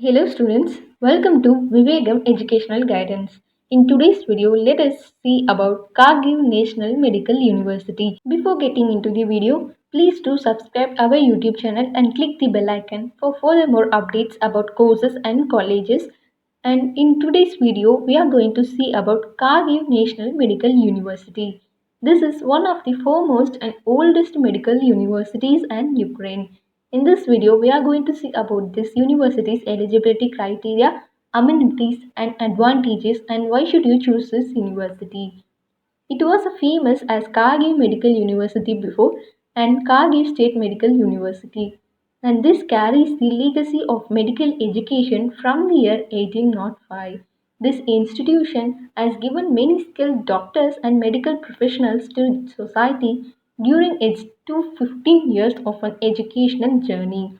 Hello students, welcome to Vivegam Educational Guidance. In today's video, let us see about Cargill National Medical University. Before getting into the video, please do subscribe our YouTube channel and click the bell icon for further more updates about courses and colleges. And in today's video, we are going to see about Cargill National Medical University. This is one of the foremost and oldest medical universities in Ukraine. In this video, we are going to see about this university's eligibility criteria, amenities and advantages, and why should you choose this university. It was famous as Kharkiv Medical University before and Kharkiv State Medical University, and this carries the legacy of medical education from the year 1805. This institution has given many skilled doctors and medical professionals to society during its 215 years of an educational journey.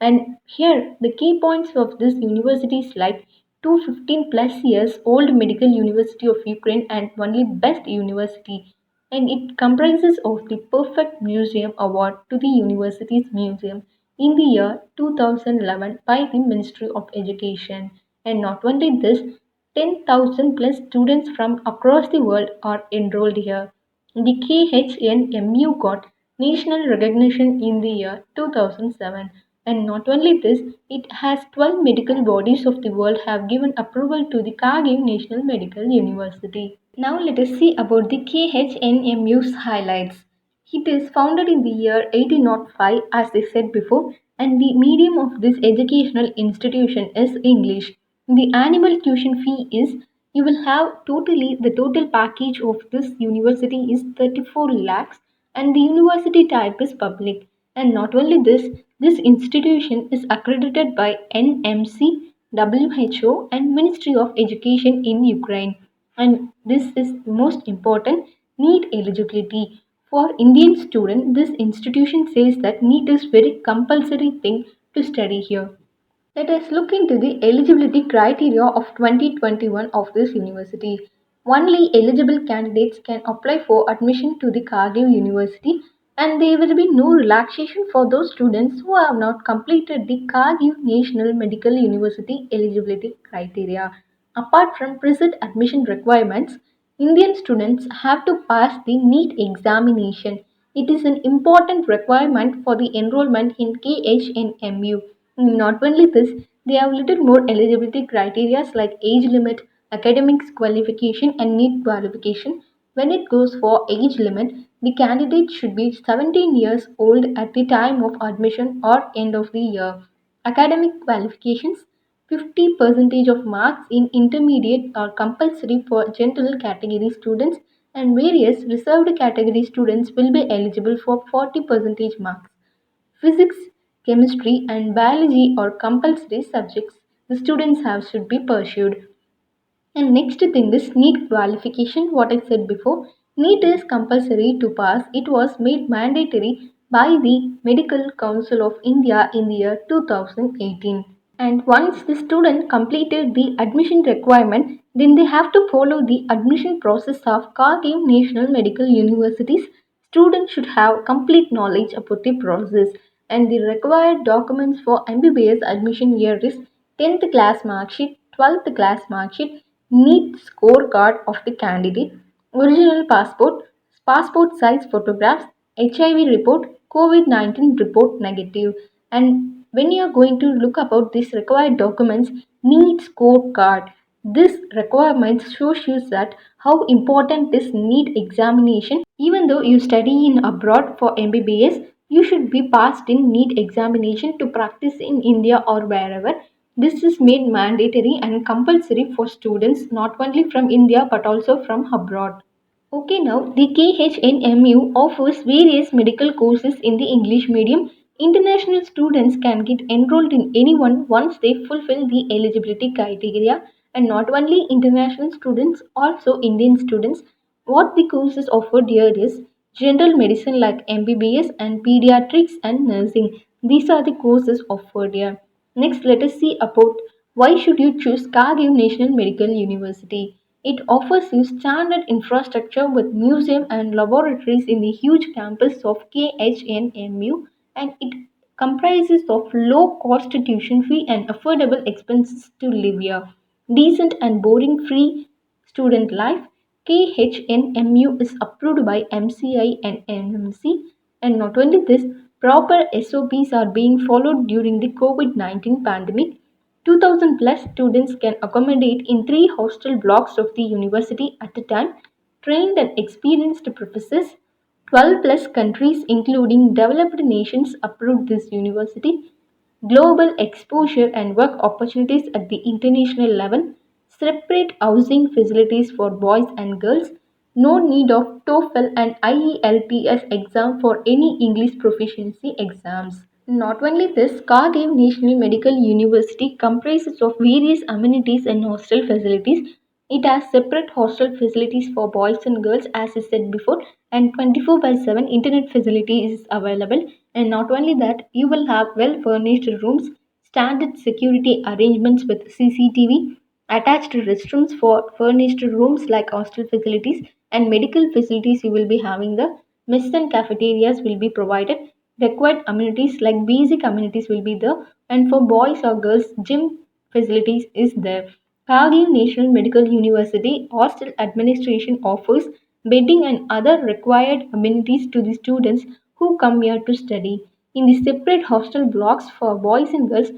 And here, the key points of this university is like 215 plus years old medical university of Ukraine and only best university. And it comprises of the Perfect Museum Award to the university's museum in the year 2011 by the Ministry of Education. And not only this, 10,000 plus students from across the world are enrolled here. The KHNMU got national recognition in the year 2007, and not only this, it has 12 medical bodies of the world have given approval to the Kharkiv National Medical University. Now let us see about the KHNMU's highlights. It is founded in the year 1805 as I said before, and the medium of this educational institution is English. The annual tuition fee is you will have totally the total package of this university is 34 lakhs and the university type is public. And not only this, this institution is accredited by NMC, WHO and Ministry of Education in Ukraine. And this is most important, NEET eligibility. For Indian student, this institution says that NEET is very compulsory thing to study here. Let us look into the eligibility criteria of 2021 of this university. Only eligible candidates can apply for admission to the Cargill University, and there will be no relaxation for those students who have not completed the Cargill National Medical University eligibility criteria. Apart from present admission requirements, Indian students have to pass the NEET examination. It is an important requirement for the enrollment in KHNMU. Not only this, they have little more eligibility criteria like age limit, academics qualification, and NEET qualification. When it goes for age limit, the candidate should be 17 years old at the time of admission or end of the year. Academic qualifications 50 percentage of marks in intermediate are compulsory for general category students and various reserved category students will be eligible for 40 percentage marks. Physics, chemistry, and biology are compulsory subjects the students have should be pursued. And next thing is NEET qualification. What I said before, NEET is compulsory to pass. It was made mandatory by the Medical Council of India in the year 2018. And once the student completed the admission requirement, then they have to follow the admission process of Kharkiv National Medical University's students should have complete knowledge about the process and the required documents for MBBS admission year is 10th class mark sheet, 12th class mark sheet, NEET scorecard of the candidate, original passport, passport size photographs, HIV report, COVID-19 report negative. And when you are going to look about these required documents, NEET scorecard. This requirement shows you that how important this NEET examination. Even though you study in abroad for MBBS, you should be passed in NEET examination to practice in India or wherever. This is made mandatory and compulsory for students not only from India but also from abroad. Okay, now the KHNMU offers various medical courses in the English medium. International students can get enrolled in anyone once they fulfill the eligibility criteria, and not only international students, also Indian students. What the courses offered here is general medicine like MBBS and pediatrics and nursing. These are the courses offered here. Next, let us see about why should you choose Kharkiv National Medical University. It offers you standard infrastructure with museum and laboratories in the huge campus of KHNMU and it comprises of low-cost tuition fee and affordable expenses to live here, decent and boring-free student life. KHNMU is approved by MCI and NMC, and not only this, proper SOPs are being followed during the COVID-19 pandemic. 2000 plus students can accommodate in 3 hostel blocks of the university at a time. Trained and experienced professors, 12 plus countries, including developed nations, approved this university. Global exposure and work opportunities at the international level. Separate housing facilities for boys and girls. No need of TOEFL and IELTS exam for any English proficiency exams. Not only this, Cardiff National Medical University comprises of various amenities and hostel facilities. It has separate hostel facilities for boys and girls, as I said before, and 24 by 7 internet facility is available. And not only that, you will have well furnished rooms, standard security arrangements with CCTV, attached restrooms for furnished rooms like hostel facilities, and medical facilities. You will be having the mess and cafeterias will be provided. Required amenities like basic amenities will be there, and for boys or girls, gym facilities is there. Cargill National Medical University hostel administration offers bedding and other required amenities to the students who come here to study. In the separate hostel blocks for boys and girls,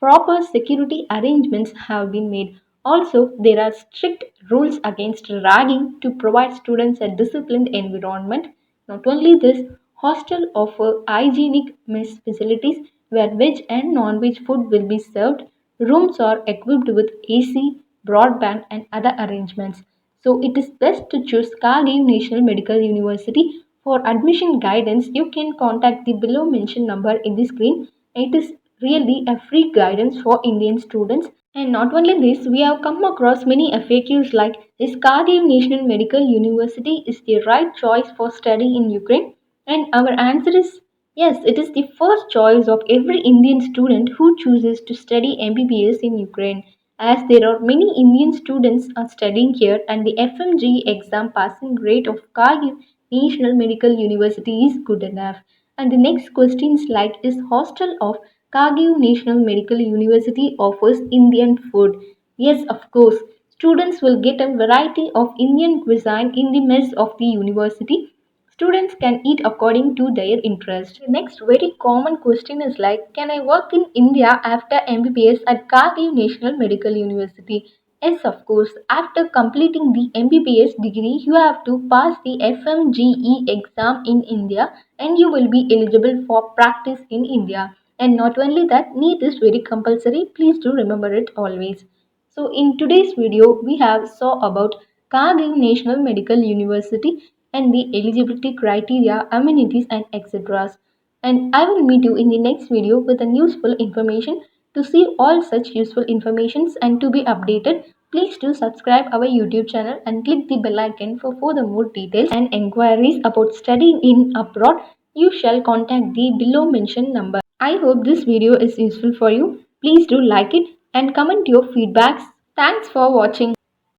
proper security arrangements have been made. Also, there are strict rules against ragging to provide students a disciplined environment. Not only this, hostel offer hygienic mess facilities where veg and non-veg food will be served. Rooms are equipped with AC, broadband and other arrangements. So it is best to choose Cargill National Medical University. For admission guidance, you can contact the below mentioned number in the screen. It is really a free guidance for Indian students. And not only this, we have come across many FAQs like, is Cargill National Medical University is the right choice for studying in Ukraine? And our answer is yes, it is the first choice of every Indian student who chooses to study MBBS in Ukraine, as there are many Indian students are studying here, and the FMG exam passing rate of Cargill National Medical University is good enough. And the next question is like, is hostel of Cargill National Medical University offers Indian food? Yes, of course. Students will get a variety of Indian cuisine in the mess of the university. Students can eat according to their interest. The next very common question is like, can I work in India after MBBS at Cargill National Medical University? Yes, of course. After completing the MBBS degree, you have to pass the FMGE exam in India and you will be eligible for practice in India. And not only that, NEET is very compulsory. Please do remember it always. So in today's video, we have saw about Cargill National Medical University and the eligibility criteria, amenities and etc. And I will meet you in the next video with an useful information. To see all such useful informations and to be updated, please do subscribe our YouTube channel and click the bell icon for further more details and enquiries about studying in abroad. You shall contact the below mentioned number. I hope this video is useful for you. Please do like it and comment your feedbacks. Thanks for watching.